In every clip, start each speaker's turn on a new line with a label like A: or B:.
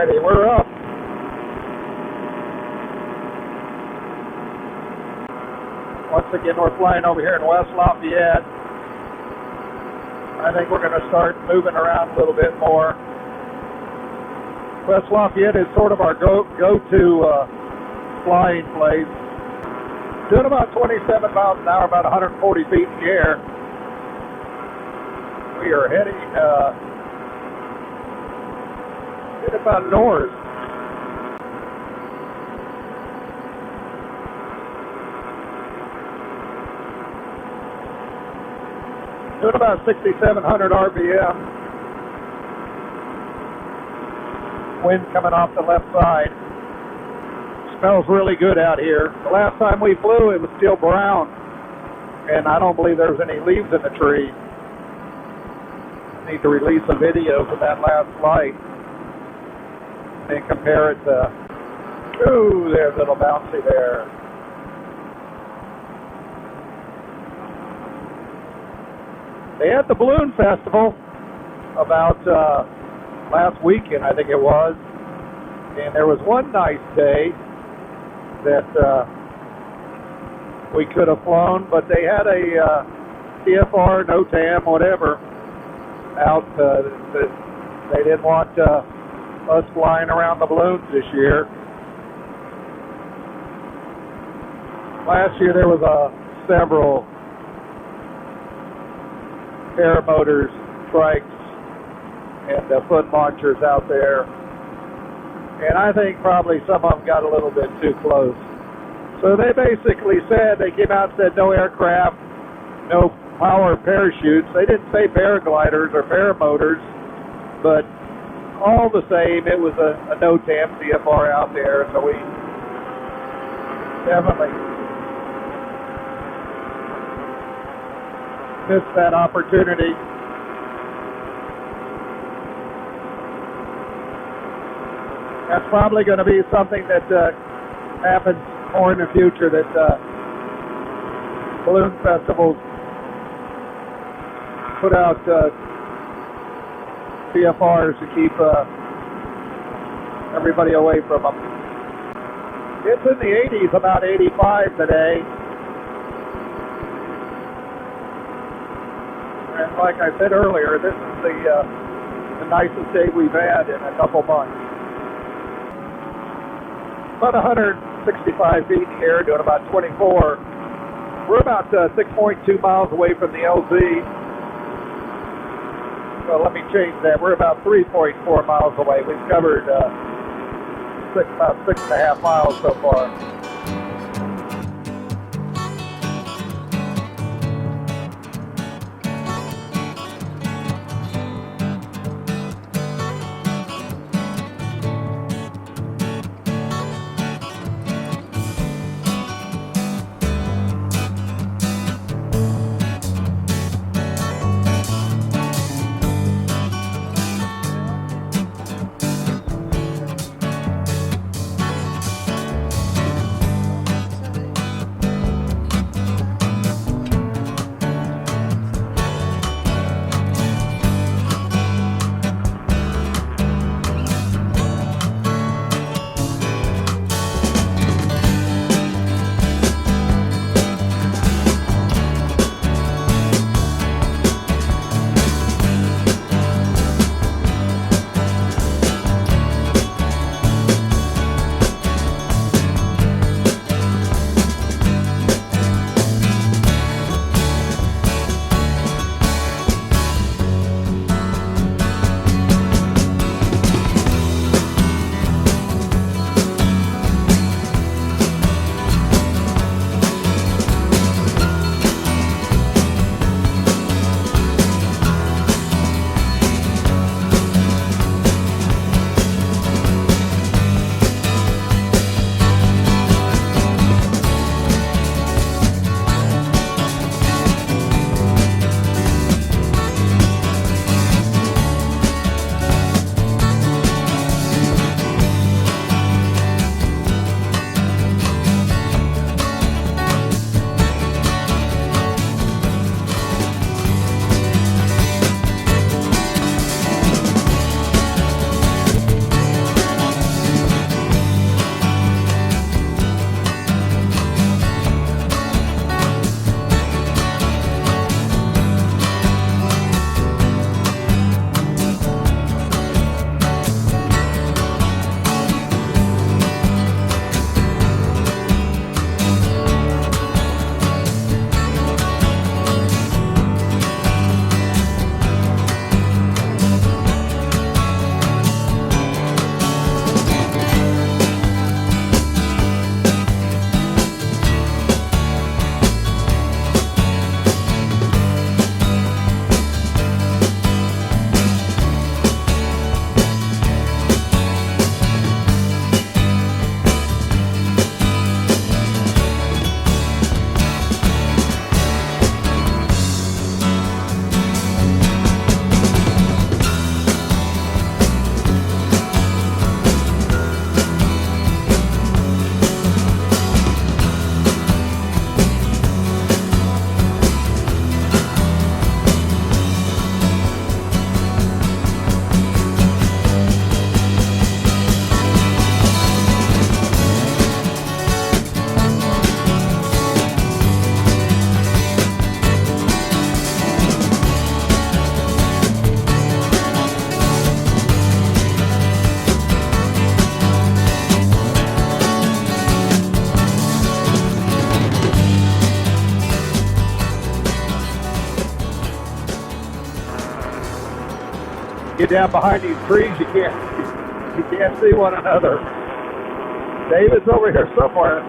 A: Alrighty, we're up. Once again, we're flying over here in West Lafayette. I think we're going to start moving around a little bit more. West Lafayette is sort of our go-to flying place. Doing about 27 miles an hour, about 140 feet in the air. We are heading about north. Doing about 6,700 RPM. Wind coming off the left side. Smells really good out here. The last time we flew, it was still brown, and I don't believe there's any leaves in the tree. I need to release a video for that last flight and compare it to, ooh, there's a little bouncy there. They had the Balloon Festival about last weekend, I think it was, and there was one nice day that we could have flown, but they had a TFR, NOTAM, whatever, out. They didn't want us flying around the balloons this year. Last year there was several Paramotor Trikes and foot launchers out there, and I think probably some of them got a little bit too close. So they basically said, they came out and said no aircraft, no power parachutes. They didn't say paragliders or paramotors, but all the same, it was a NOTAM TFR out there, so we definitely missed that opportunity. That's probably going to be something that happens more in the future, that balloon festivals put out TFRs to keep everybody away from them. It's in the 80s, about 85 today. And like I said earlier, this is the nicest day we've had in a couple months. About 165 feet in the air, doing about 24. We're about 6.2 miles away from the LZ. Well, let me change that. We're about 3.4 miles away. We've covered about 6.5 miles so far. Get down behind these trees, you can't see one another. David's over here somewhere.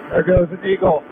A: There goes an eagle.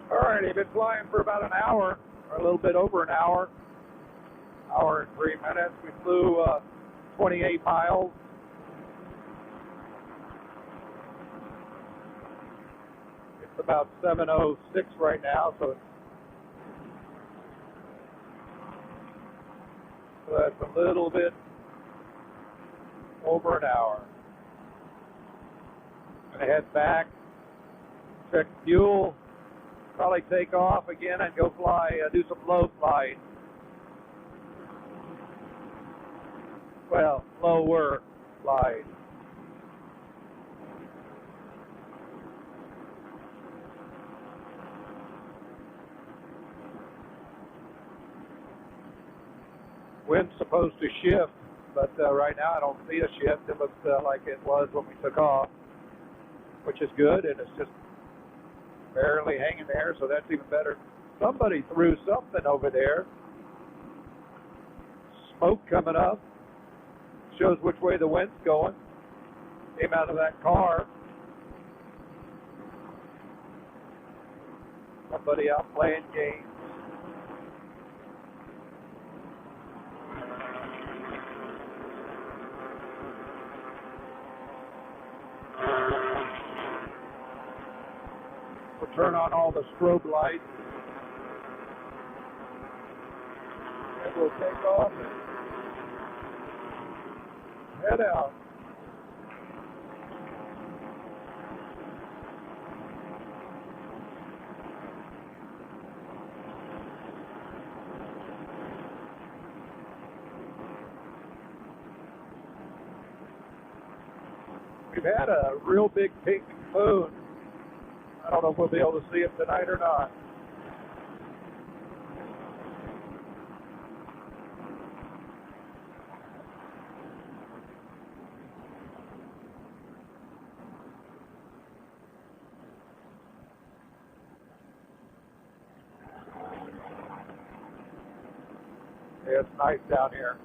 A: Alrighty, been flying for about an hour, or a little bit over an hour and 3 minutes. We flew 28 miles. It's about 7:06 right now, so that's a little bit over an hour. I'm going to head back, check fuel, probably take off again and go fly, do some low flight. Well, lower flight. supposed to shift, but right now I don't see a shift. It looks like it was when we took off, which is good, and it's just barely hanging there, so that's even better. Somebody threw something over there. Smoke coming up. Shows which way the wind's going. Came out of that car. Somebody out playing games. We'll turn on all the strobe lights. And we'll take off and head out. We've had a real big pink moon. I don't know if we'll be able to see it tonight or not. Yeah, it's nice down here.